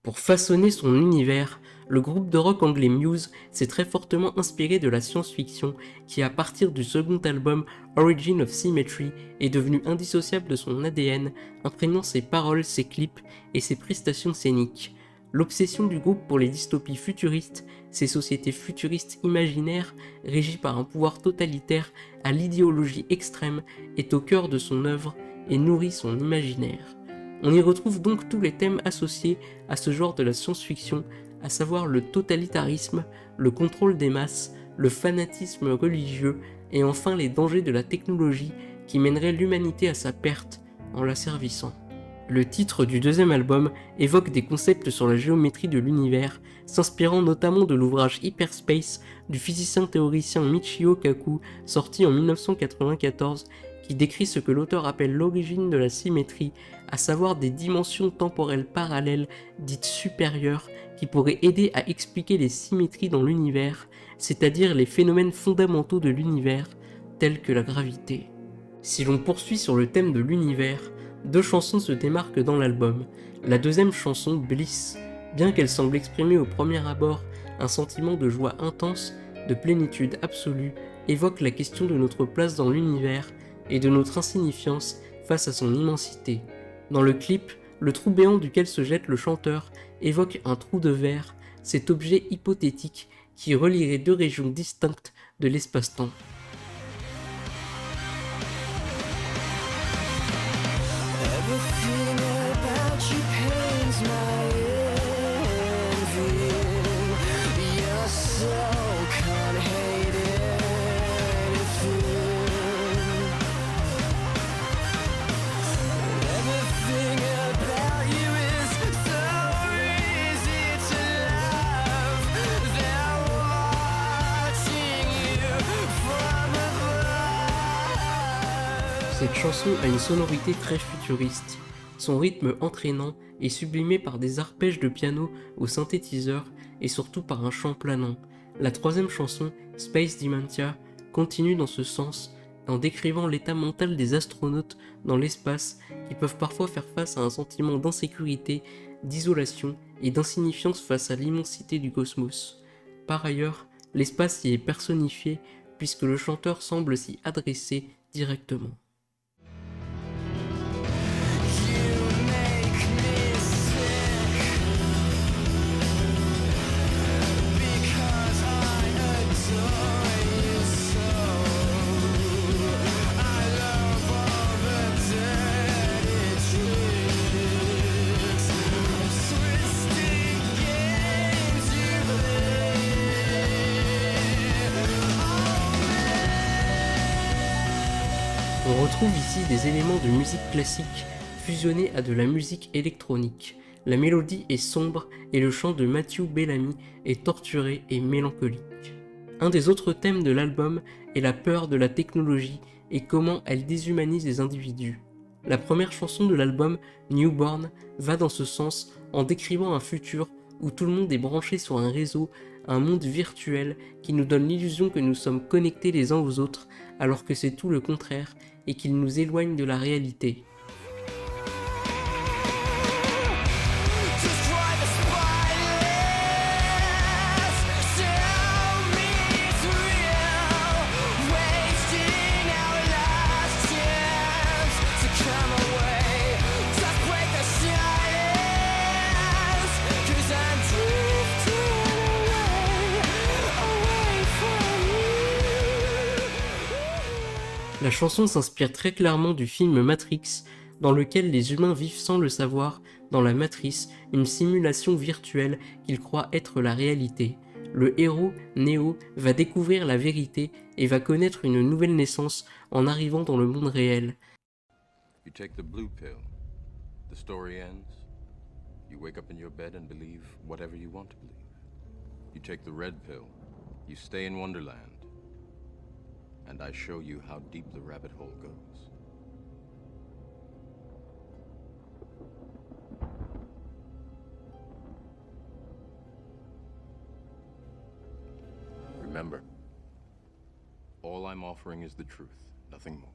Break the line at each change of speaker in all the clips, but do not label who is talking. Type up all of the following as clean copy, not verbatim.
Pour façonner son univers, le groupe de rock anglais Muse s'est très fortement inspiré de la science-fiction qui, à partir du second album Origin of Symmetry, est devenu indissociable de son ADN, imprégnant ses paroles, ses clips et ses prestations scéniques. L'obsession du groupe pour les dystopies futuristes, ces sociétés futuristes imaginaires régies par un pouvoir totalitaire à l'idéologie extrême, est au cœur de son œuvre et nourrit son imaginaire. On y retrouve donc tous les thèmes associés à ce genre de la science-fiction, à savoir le totalitarisme, le contrôle des masses, le fanatisme religieux et enfin les dangers de la technologie qui mènerait l'humanité à sa perte en l'asservissant. Le titre du deuxième album évoque des concepts sur la géométrie de l'univers, s'inspirant notamment de l'ouvrage Hyperspace du physicien théoricien Michio Kaku, sorti en 1994, qui décrit ce que l'auteur appelle l'origine de la symétrie, à savoir des dimensions temporelles parallèles dites supérieures qui pourraient aider à expliquer les symétries dans l'univers, c'est-à-dire les phénomènes fondamentaux de l'univers, tels que la gravité. Si l'on poursuit sur le thème de l'univers, deux chansons se démarquent dans l'album. La deuxième chanson, Bliss, bien qu'elle semble exprimer au premier abord un sentiment de joie intense, de plénitude absolue, évoque la question de notre place dans l'univers et de notre insignifiance face à son immensité. Dans le clip, le trou béant duquel se jette le chanteur évoque un trou de verre, cet objet hypothétique qui relierait deux régions distinctes de l'espace-temps.
Everything about you pains my envy. Your soul can't hate anything. Everything about you is so easy to love. They're watching you from above.
Cette chanson a une sonorité très futuriste. Son rythme entraînant est sublimé par des arpèges de piano au synthétiseur et surtout par un chant planant. La troisième chanson, Space Dementia, continue dans ce sens en décrivant l'état mental des astronautes dans l'espace qui peuvent parfois faire face à un sentiment d'insécurité, d'isolation et d'insignifiance face à l'immensité du cosmos. Par ailleurs, l'espace y est personnifié puisque le chanteur semble s'y adresser directement. On retrouve ici des éléments de musique classique fusionnés à de la musique électronique. La mélodie est sombre et le chant de Matthew Bellamy est torturé et mélancolique. Un des autres thèmes de l'album est la peur de la technologie et comment elle déshumanise les individus. La première chanson de l'album, Newborn, va dans ce sens en décrivant un futur où tout le monde est branché sur un réseau, un monde virtuel qui nous donne l'illusion que nous sommes connectés les uns aux autres alors que c'est tout le contraire et qu'il nous éloigne de la réalité. La chanson s'inspire très clairement du film Matrix, dans lequel les humains vivent sans le savoir dans la matrice, une simulation virtuelle qu'ils croient être la réalité. Le héros, Neo, va découvrir la vérité et va connaître une nouvelle naissance en arrivant dans le monde réel.
You take the blue pill, the story ends. You wake up in your bed and believe whatever you want to believe. You take the red pill, you stay in Wonderland. And I show you how deep the rabbit hole goes. Remember, all I'm offering is the truth, nothing more.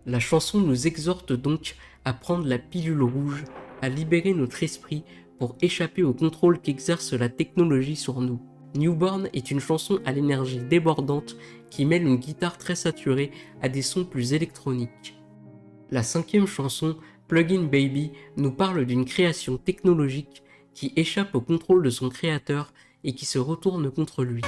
La chanson nous exhorte donc à prendre la pilule rouge, à libérer notre esprit pour échapper au contrôle qu'exerce la technologie sur nous. Newborn est une chanson à l'énergie débordante qui mêle une guitare très saturée à des sons plus électroniques. La 5e chanson, Plug-in Baby, nous parle d'une création technologique qui échappe au contrôle de son créateur et qui se retourne contre lui.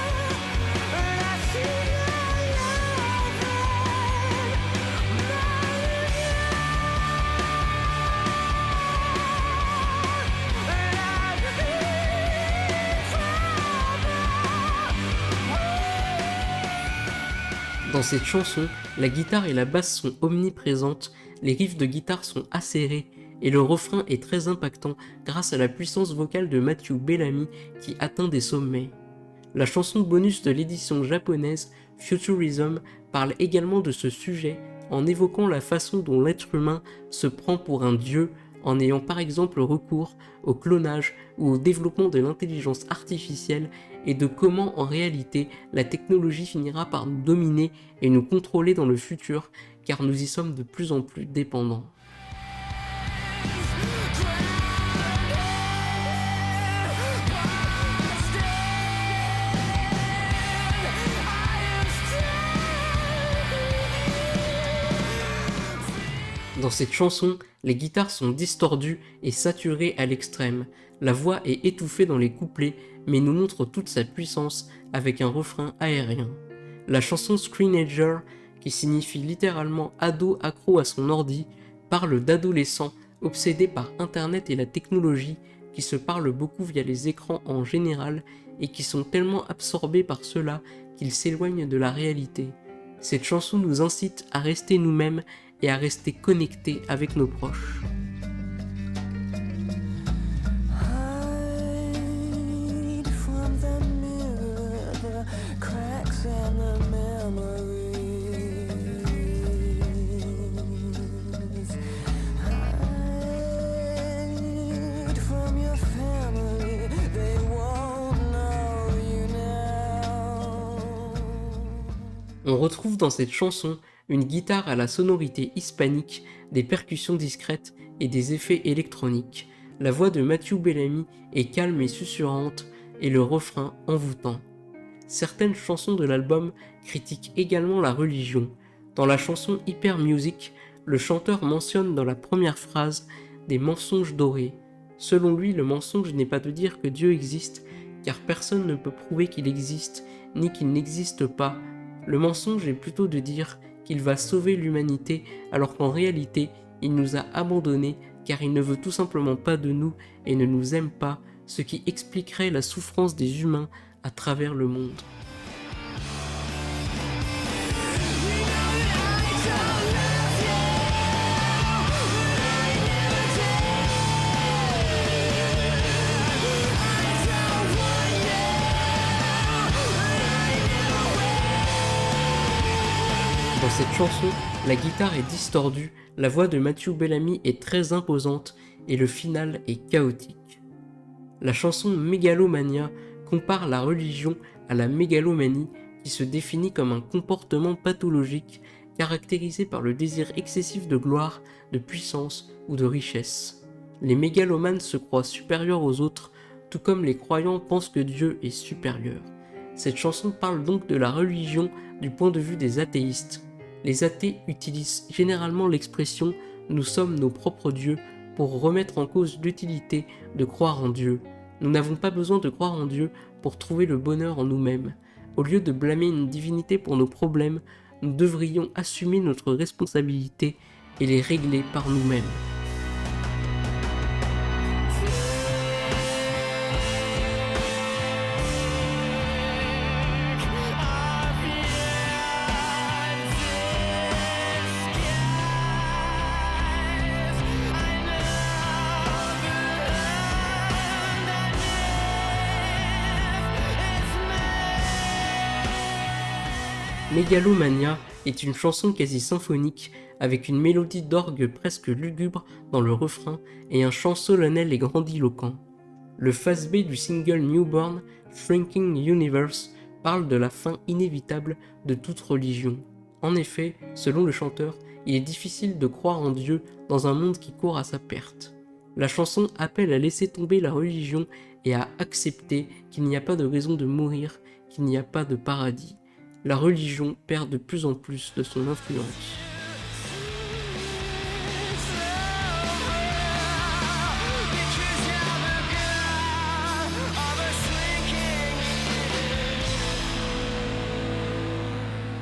Dans cette chanson, la guitare et la basse sont omniprésentes, les riffs de guitare sont acérés et le refrain est très impactant grâce à la puissance vocale de Matthew Bellamy qui atteint des sommets. La chanson bonus de l'édition japonaise, Futurism, parle également de ce sujet en évoquant la façon dont l'être humain se prend pour un dieu en ayant par exemple recours au clonage ou au développement de l'intelligence artificielle et de comment en réalité la technologie finira par nous dominer et nous contrôler dans le futur car nous y sommes de plus en plus dépendants. Dans cette chanson, les guitares sont distordues et saturées à l'extrême. La voix est étouffée dans les couplets, mais nous montre toute sa puissance avec un refrain aérien. La chanson Screenager, qui signifie littéralement ado accro à son ordi, parle d'adolescents obsédés par Internet et la technologie, qui se parlent beaucoup via les écrans en général et qui sont tellement absorbés par cela qu'ils s'éloignent de la réalité. Cette chanson nous incite à rester nous-mêmes et à rester connectés avec nos proches.
Hide from the mirror, the cracks and the memories. Hide from your family, they won't know you now.
On retrouve dans cette chanson une guitare à la sonorité hispanique, des percussions discrètes et des effets électroniques. La voix de Matthew Bellamy est calme et susurrante et le refrain envoûtant. Certaines chansons de l'album critiquent également la religion. Dans la chanson Hyper Music, le chanteur mentionne dans la première phrase des mensonges dorés. Selon lui, le mensonge n'est pas de dire que Dieu existe, car personne ne peut prouver qu'il existe, ni qu'il n'existe pas. Le mensonge est plutôt de dire qu'il va sauver l'humanité alors qu'en réalité, il nous a abandonnés car il ne veut tout simplement pas de nous et ne nous aime pas, ce qui expliquerait la souffrance des humains à travers le monde. Dans cette chanson, la guitare est distordue, la voix de Matthew Bellamy est très imposante et le final est chaotique. La chanson Mégalomania compare la religion à la mégalomanie qui se définit comme un comportement pathologique caractérisé par le désir excessif de gloire, de puissance ou de richesse. Les mégalomanes se croient supérieurs aux autres, tout comme les croyants pensent que Dieu est supérieur. Cette chanson parle donc de la religion du point de vue des athéistes. Les athées utilisent généralement l'expression « nous sommes nos propres dieux » pour remettre en cause l'utilité de croire en Dieu. Nous n'avons pas besoin de croire en Dieu pour trouver le bonheur en nous-mêmes. Au lieu de blâmer une divinité pour nos problèmes, nous devrions assumer notre responsabilité et les régler par nous-mêmes. Mégalomania est une chanson quasi symphonique avec une mélodie d'orgue presque lugubre dans le refrain et un chant solennel et grandiloquent. Le phase B du single Newborn, Shrinking Universe, parle de la fin inévitable de toute religion. En effet, selon le chanteur, il est difficile de croire en Dieu dans un monde qui court à sa perte. La chanson appelle à laisser tomber la religion et à accepter qu'il n'y a pas de raison de mourir, qu'il n'y a pas de paradis. La religion perd de plus en plus de son influence.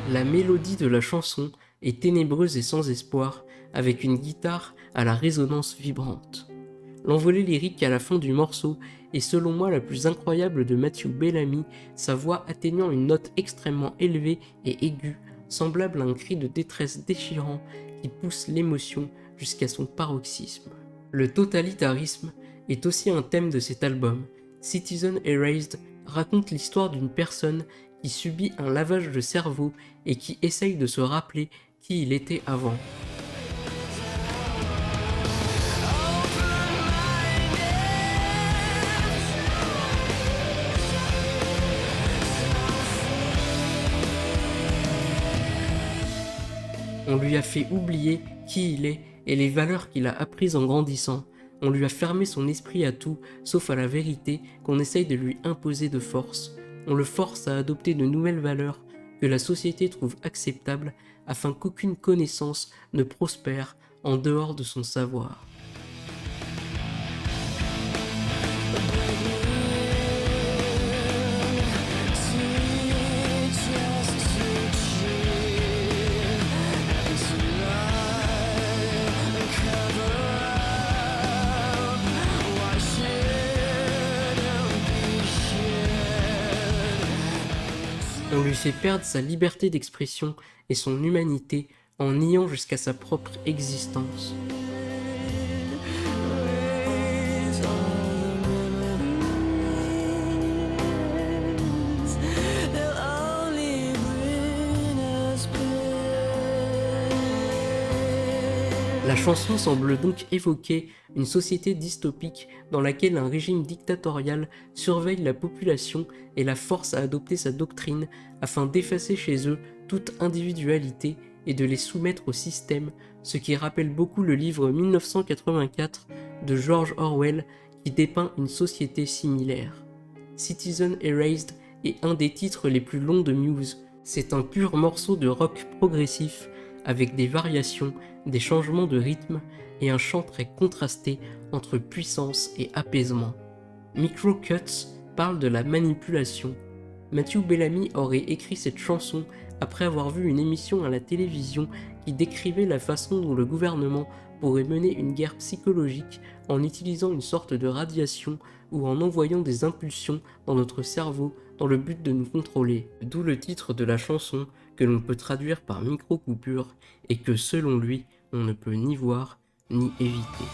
La mélodie de la chanson est ténébreuse et sans espoir, avec une guitare à la résonance vibrante. L'envolée lyrique à la fin du morceau est selon moi la plus incroyable de Matthew Bellamy, sa voix atteignant une note extrêmement élevée et aiguë, semblable à un cri de détresse déchirant qui pousse l'émotion jusqu'à son paroxysme. Le totalitarisme est aussi un thème de cet album. Citizen Erased raconte l'histoire d'une personne qui subit un lavage de cerveau et qui essaye de se rappeler qui il était avant. On lui a fait oublier qui il est et les valeurs qu'il a apprises en grandissant. On lui a fermé son esprit à tout, sauf à la vérité qu'on essaye de lui imposer de force. On le force à adopter de nouvelles valeurs que la société trouve acceptables afin qu'aucune connaissance ne prospère en dehors de son savoir. On lui fait perdre sa liberté d'expression et son humanité en niant jusqu'à sa propre existence. La chanson semble donc évoquer une société dystopique dans laquelle un régime dictatorial surveille la population et la force à adopter sa doctrine afin d'effacer chez eux toute individualité et de les soumettre au système, ce qui rappelle beaucoup le livre 1984 de George Orwell qui dépeint une société similaire. Citizen Erased est un des titres les plus longs de Muse. C'est un pur morceau de rock progressif avec des variations, des changements de rythme et un chant très contrasté entre puissance et apaisement. Microcuts parle de la manipulation. Matthew Bellamy aurait écrit cette chanson après avoir vu une émission à la télévision qui décrivait la façon dont le gouvernement pourrait mener une guerre psychologique en utilisant une sorte de radiation ou en envoyant des impulsions dans notre cerveau dans le but de nous contrôler. D'où le titre de la chanson que l'on peut traduire par micro-coupure et que selon lui, on ne peut ni voir ni éviter.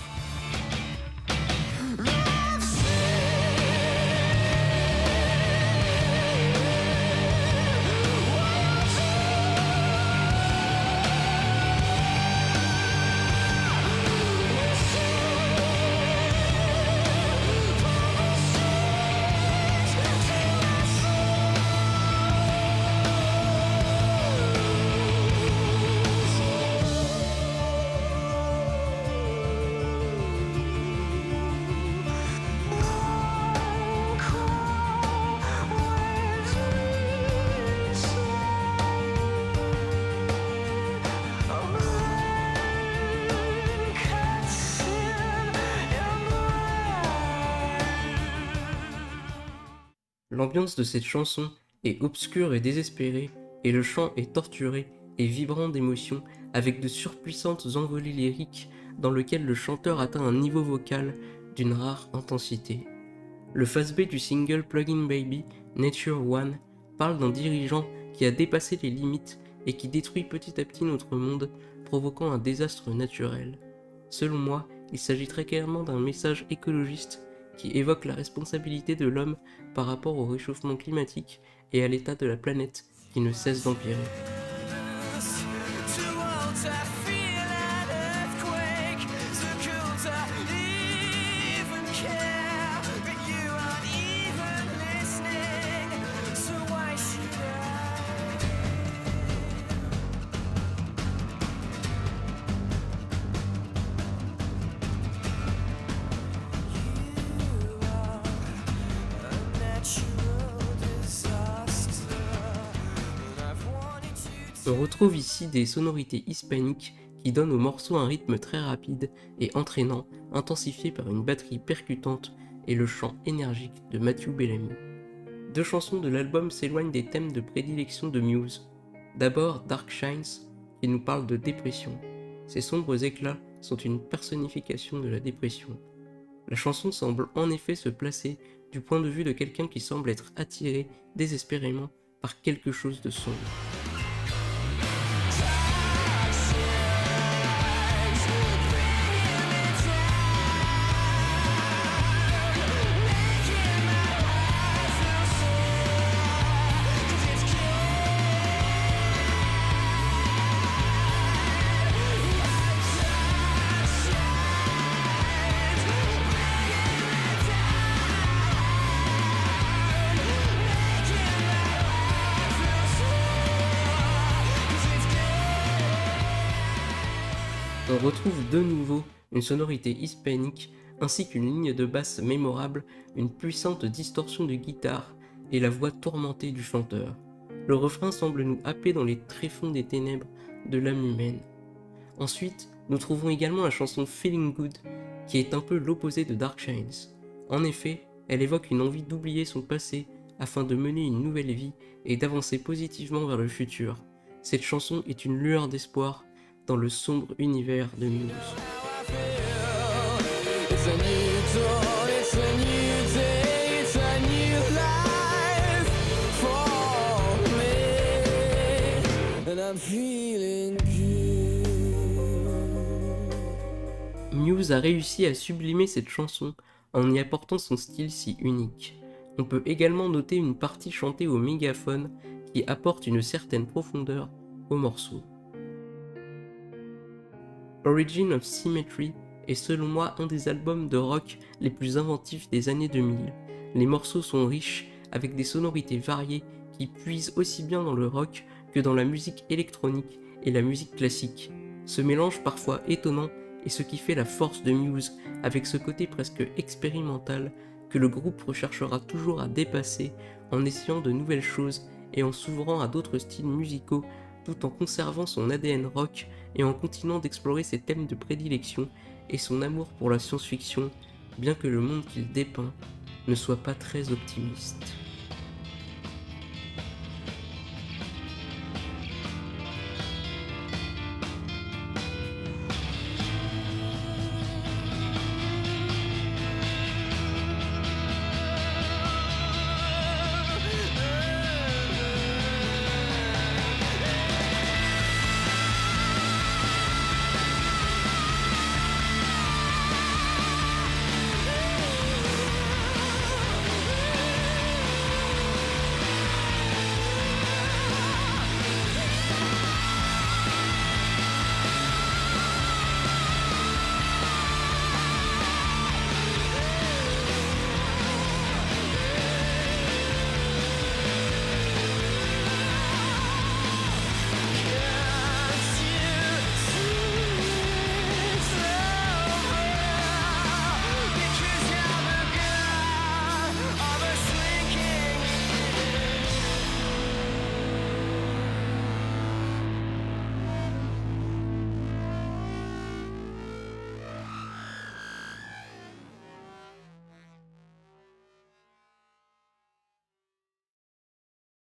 L'ambiance de cette chanson est obscure et désespérée, et le chant est torturé et vibrant d'émotion avec de surpuissantes envolées lyriques dans lesquelles le chanteur atteint un niveau vocal d'une rare intensité. Le face B du single Plug-in Baby, Nature One, parle d'un dirigeant qui a dépassé les limites et qui détruit petit à petit notre monde, provoquant un désastre naturel. Selon moi, il s'agit très clairement d'un message écologiste qui évoque la responsabilité de l'homme par rapport au réchauffement climatique et à l'état de la planète qui ne cesse d'empirer. On retrouve ici des sonorités hispaniques qui donnent au morceau un rythme très rapide et entraînant, intensifié par une batterie percutante et le chant énergique de Matthew Bellamy. Deux chansons de l'album s'éloignent des thèmes de prédilection de Muse. D'abord Dark Shines, qui nous parle de dépression. Ces sombres éclats sont une personnification de la dépression. La chanson semble en effet se placer du point de vue de quelqu'un qui semble être attiré désespérément par quelque chose de sombre. On retrouve de nouveau une sonorité hispanique ainsi qu'une ligne de basse mémorable, une puissante distorsion de guitare et la voix tourmentée du chanteur. Le refrain semble nous happer dans les tréfonds des ténèbres de l'âme humaine. Ensuite, nous trouvons également la chanson Feeling Good, qui est un peu l'opposé de Dark Shines. En effet, elle évoque une envie d'oublier son passé afin de mener une nouvelle vie et d'avancer positivement vers le futur. Cette chanson est une lueur d'espoir dans le sombre univers de Muse.
It's a new dawn, it's a new day, it's a new life for me, and I'm feeling good.
Muse a réussi à sublimer cette chanson en y apportant son style si unique. On peut également noter une partie chantée au mégaphone qui apporte une certaine profondeur au morceau. Origin of Symmetry est selon moi un des albums de rock les plus inventifs des années 2000. Les morceaux sont riches, avec des sonorités variées qui puisent aussi bien dans le rock que dans la musique électronique et la musique classique. Ce mélange parfois étonnant est ce qui fait la force de Muse, avec ce côté presque expérimental que le groupe recherchera toujours à dépasser en essayant de nouvelles choses et en s'ouvrant à d'autres styles musicaux tout en conservant son ADN rock et en continuant d'explorer ses thèmes de prédilection et son amour pour la science-fiction, bien que le monde qu'il dépeint ne soit pas très optimiste.